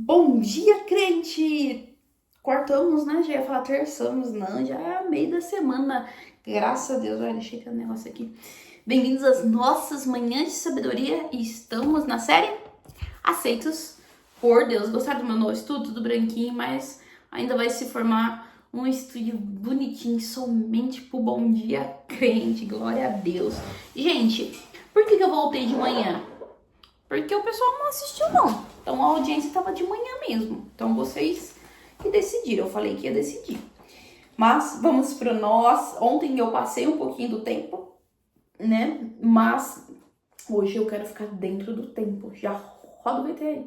Bom dia, crente! Quartamos, né? Já ia falar terçamos, não, já é meio da semana. Graças a Deus, olha, deixei aquele negócio aqui. Bem-vindos às nossas manhãs de sabedoria e estamos na série Aceitos por Deus. Gostaram do meu novo estudo? Tudo branquinho, mas ainda vai se formar um estúdio bonitinho somente pro Bom Dia, crente. Glória a Deus. Gente, por que eu voltei de manhã? Porque o pessoal não assistiu, não. Então a audiência estava de manhã mesmo. Então vocês que decidiram. Eu falei que ia decidir. Mas vamos para nós. Ontem eu passei um pouquinho do tempo, né? Mas hoje eu quero ficar dentro do tempo. Já roda o VT aí.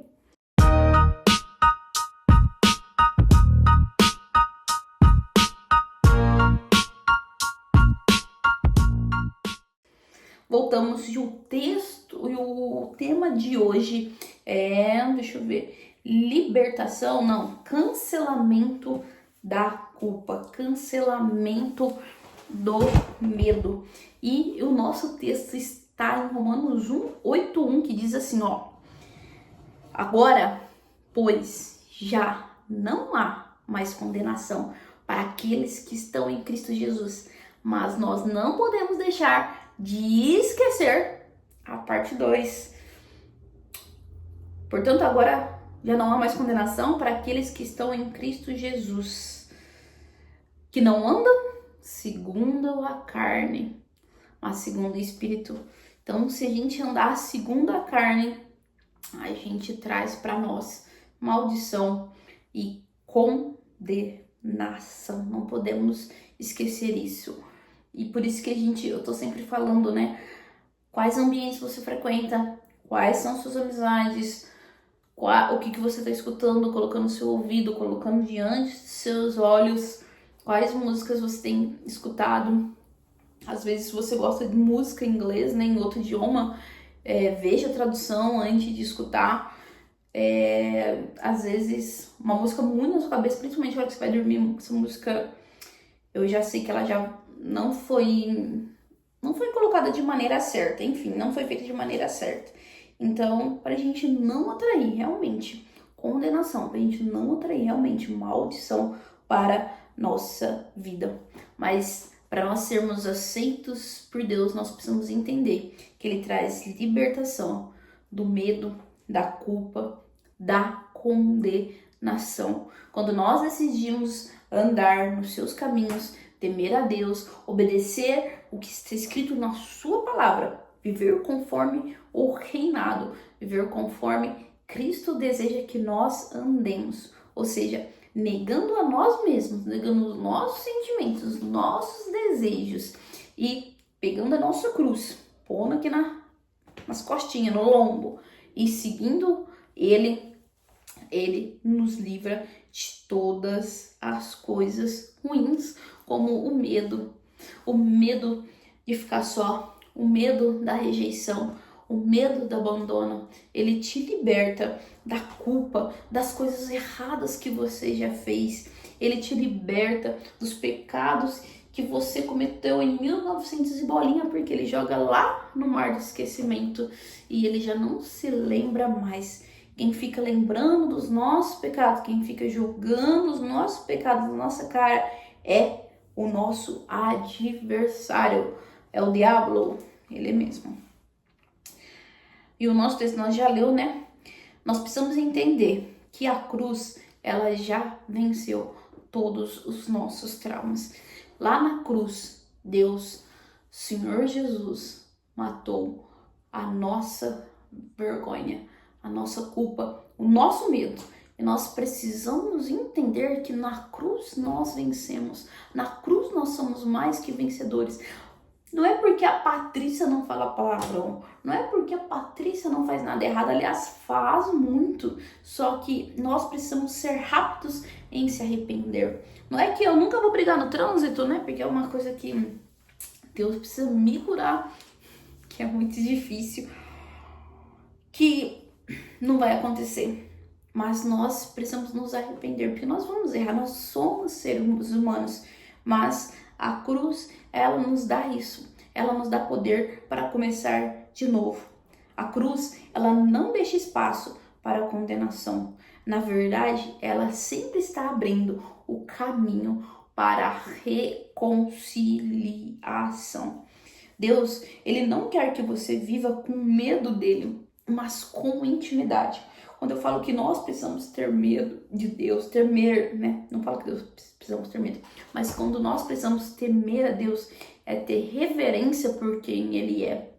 Voltamos e o texto e o tema de hoje é, deixa eu ver, libertação, não, cancelamento da culpa, cancelamento do medo. E o nosso texto está em Romanos 1:8:1, que diz assim, ó: agora, pois, já não há mais condenação para aqueles que estão em Cristo Jesus, mas nós não podemos deixar de esquecer a parte 2. Portanto, agora já não há mais condenação para aqueles que estão em Cristo Jesus, que não andam segundo a carne, mas segundo o Espírito. Então, se a gente andar segundo a carne, a gente traz para nós maldição e condenação. Não podemos esquecer isso. E por isso que eu tô sempre falando, né? Quais ambientes você frequenta, quais são suas amizades, o que você está escutando, colocando no seu ouvido, colocando diante de seus olhos, quais músicas você tem escutado. Às vezes, se você gosta de música em inglês, né, em outro idioma, veja a tradução antes de escutar. Às vezes, uma música muito na sua cabeça, principalmente na hora que você vai dormir, essa música, eu já sei que ela já não foi colocada de maneira certa, enfim, não foi feita de maneira certa. Então, para a gente não atrair realmente condenação, para a gente não atrair realmente maldição para nossa vida. Mas para nós sermos aceitos por Deus, nós precisamos entender que Ele traz libertação do medo, da culpa, da condenação. Quando nós decidimos andar nos seus caminhos, temer a Deus, obedecer o que está escrito na sua palavra, viver conforme o reinado, viver conforme Cristo deseja que nós andemos, ou seja, negando a nós mesmos, negando os nossos sentimentos, os nossos desejos e pegando a nossa cruz, pondo aqui nas costinhas, no lombo e seguindo Ele nos livra de todas as coisas ruins, como o medo de ficar só, o medo da rejeição, o medo do abandono. Ele te liberta da culpa, das coisas erradas que você já fez. Ele te liberta dos pecados que você cometeu em 1900 e bolinha, porque ele joga lá no mar do esquecimento e ele já não se lembra mais. Quem fica lembrando dos nossos pecados, quem fica julgando os nossos pecados na nossa cara é o nosso adversário, é o diabo, ele mesmo. E o nosso texto nós já leu, né? Nós precisamos entender que a cruz, ela já venceu todos os nossos traumas. Lá na cruz, Deus, Senhor Jesus, matou a nossa vergonha, a nossa culpa, o nosso medo. E nós precisamos entender que na cruz nós vencemos. Na cruz nós somos mais que vencedores. Não é porque a Patrícia não fala palavrão, não é porque a Patrícia não faz nada errado, aliás, faz muito, só que nós precisamos ser rápidos em se arrepender. Não é que eu nunca vou brigar no trânsito, né, porque é uma coisa que Deus precisa me curar, que é muito difícil, que não vai acontecer. Mas nós precisamos nos arrepender, porque nós vamos errar, nós somos seres humanos, mas a cruz, ela nos dá isso, ela nos dá poder para começar de novo. A cruz, ela não deixa espaço para a condenação. Na verdade, ela sempre está abrindo o caminho para a reconciliação. Deus, ele não quer que você viva com medo dele, mas com intimidade. Quando eu falo que nós precisamos ter medo de Deus, temer, né? Não falo que Deus precisamos ter medo, mas quando nós precisamos temer a Deus, é ter reverência por quem ele é,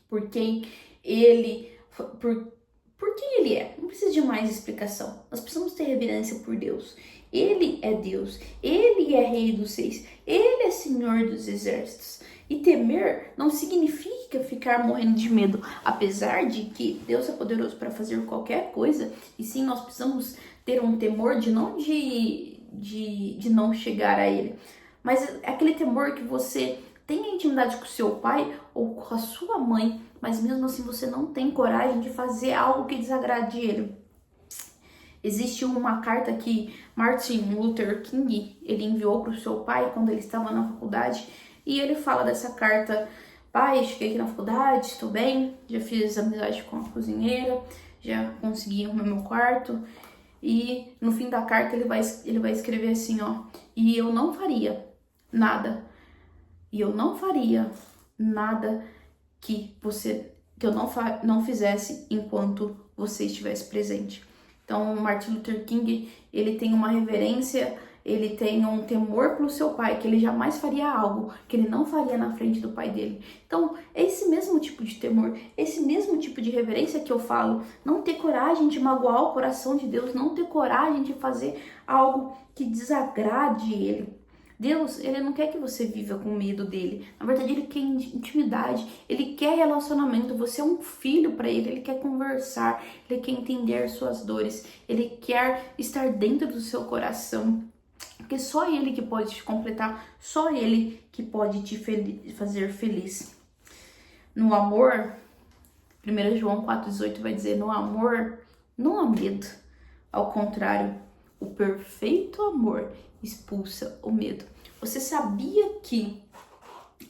por quem ele, por quem ele é. Não precisa de mais explicação. Nós precisamos ter reverência por Deus. Ele é Deus, ele é Rei dos Seis, ele é Senhor dos Exércitos. E temer não significa ficar morrendo de medo, apesar de que Deus é poderoso para fazer qualquer coisa, e sim, nós precisamos ter um temor de não chegar a Ele, mas é aquele temor que você tem intimidade com o seu pai ou com a sua mãe, mas mesmo assim você não tem coragem de fazer algo que desagrade Ele. Existe uma carta que Martin Luther King ele enviou para o seu pai quando ele estava na faculdade. E ele fala dessa carta: pai, cheguei aqui na faculdade, estou bem, já fiz amizade com a cozinheira, já consegui arrumar meu quarto. E no fim da carta ele vai escrever assim, ó: e eu não faria nada. E eu não faria nada que eu não fizesse enquanto você estivesse presente. Então, Martin Luther King, ele tem uma reverência, ele tem um temor pelo seu pai, que ele jamais faria algo que ele não faria na frente do pai dele. Então, é esse mesmo tipo de temor, esse mesmo tipo de reverência que eu falo. Não ter coragem de magoar o coração de Deus, não ter coragem de fazer algo que desagrade ele. Deus, ele não quer que você viva com medo dele. Na verdade, ele quer intimidade, ele quer relacionamento. Você é um filho para ele quer conversar, ele quer entender suas dores, ele quer estar dentro do seu coração. Porque só ele que pode te completar, só ele que pode te fazer feliz. No amor, 1 João 4,18 vai dizer: no amor não há medo. Ao contrário, o perfeito amor expulsa o medo. Você sabia que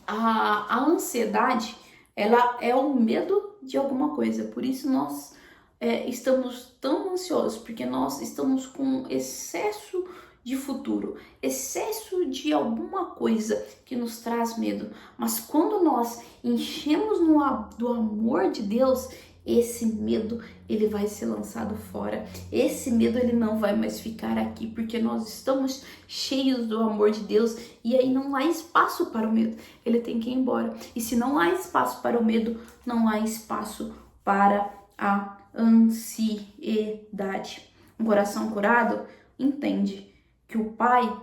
a ansiedade, ela é o medo de alguma coisa? Por isso nós estamos tão ansiosos, porque nós estamos com excesso de futuro, excesso de alguma coisa que nos traz medo. Mas quando nós enchemos do amor de Deus, esse medo ele vai ser lançado fora. Esse medo ele não vai mais ficar aqui, porque nós estamos cheios do amor de Deus, e aí não há espaço para o medo. Ele tem que ir embora. E se não há espaço para o medo, não há espaço para a ansiedade. Um coração curado entende que o Pai,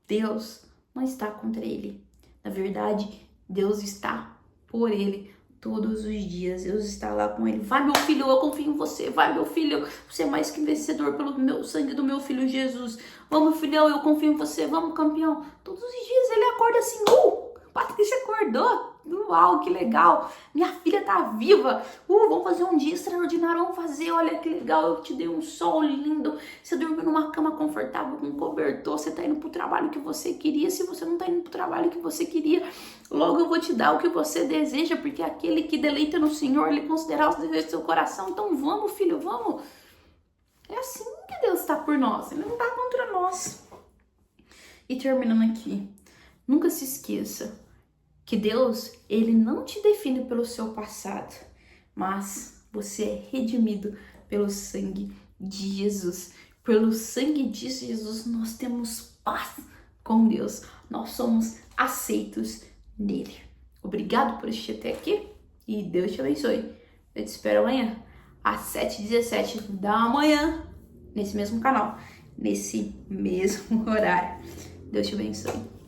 Deus, não está contra ele. Na verdade, Deus está por ele todos os dias. Deus está lá com ele. Vai, meu filho, eu confio em você. Vai, meu filho, você é mais que vencedor pelo sangue do meu filho Jesus. Vamos, filhão, eu confio em você. Vamos, campeão. Todos os dias ele acorda assim, Patrícia acordou. Uau, que legal. Minha filha tá viva. Vamos fazer um dia extraordinário. Vamos fazer, olha que legal. Eu te dei um sol lindo. Você dormiu numa cama confortável com um cobertor. Você tá indo pro trabalho que você queria. Se você não tá indo pro trabalho que você queria, logo eu vou te dar o que você deseja, porque aquele que deleita no Senhor, ele considerará os desejos do seu coração. Então vamos, filho, vamos. É assim que Deus está por nós. Ele não tá contra nós. E terminando aqui, nunca se esqueça que Deus, ele não te define pelo seu passado, mas você é redimido pelo sangue de Jesus. Pelo sangue de Jesus, nós temos paz com Deus. Nós somos aceitos nele. Obrigado por assistir até aqui e Deus te abençoe. Eu te espero amanhã, às 7h17 da manhã, nesse mesmo canal, nesse mesmo horário. Deus te abençoe.